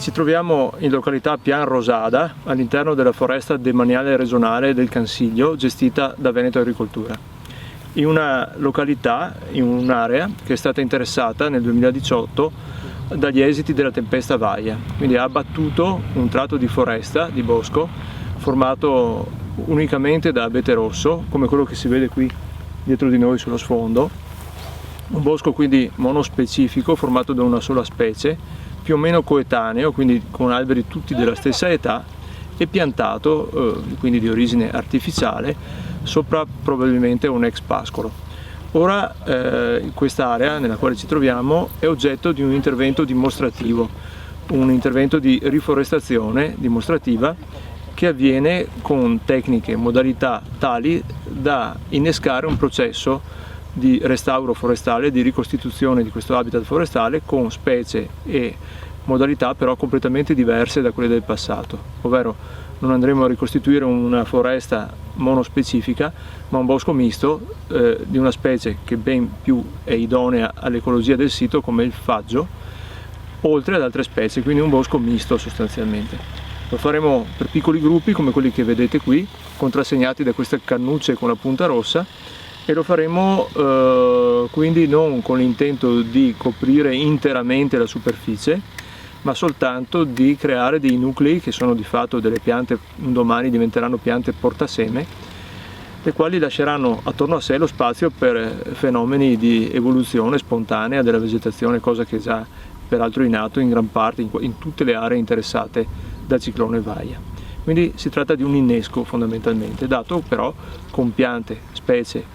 Ci troviamo in località Pian Rosada, all'interno della foresta demaniale regionale del Cansiglio, gestita da Veneto Agricoltura. In una località, in un'area che è stata interessata nel 2018 dagli esiti della tempesta Vaia, quindi ha abbattuto un tratto di foresta, di bosco, formato unicamente da abete rosso, come quello che si vede qui dietro di noi sullo sfondo. Un bosco quindi monospecifico, formato da una sola specie, più o meno coetaneo, quindi con alberi tutti della stessa età, e piantato, quindi di origine artificiale, sopra probabilmente un ex pascolo. Ora quest'area nella quale ci troviamo è oggetto di un intervento dimostrativo, un intervento di riforestazione dimostrativa che avviene con tecniche e modalità tali da innescare un processo di restauro forestale, di ricostituzione di questo habitat forestale con specie e modalità però completamente diverse da quelle del passato, ovvero non andremo a ricostituire una foresta monospecifica, ma un bosco misto di una specie che ben più è idonea all'ecologia del sito, come il faggio, oltre ad altre specie, quindi un bosco misto sostanzialmente. Lo faremo per piccoli gruppi come quelli che vedete qui, contrassegnati da queste cannucce con la punta rossa, e lo faremo quindi non con l'intento di coprire interamente la superficie, ma soltanto di creare dei nuclei che sono di fatto delle piante, un domani diventeranno piante portaseme, le quali lasceranno attorno a sé lo spazio per fenomeni di evoluzione spontanea della vegetazione, cosa che è già peraltro in atto in gran parte, in tutte le aree interessate dal ciclone Vaia. Quindi si tratta di un innesco fondamentalmente, dato però con piante, specie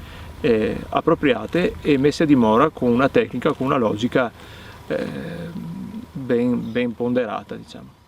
appropriate e messe a dimora con una tecnica, con una logica ben ponderata, diciamo.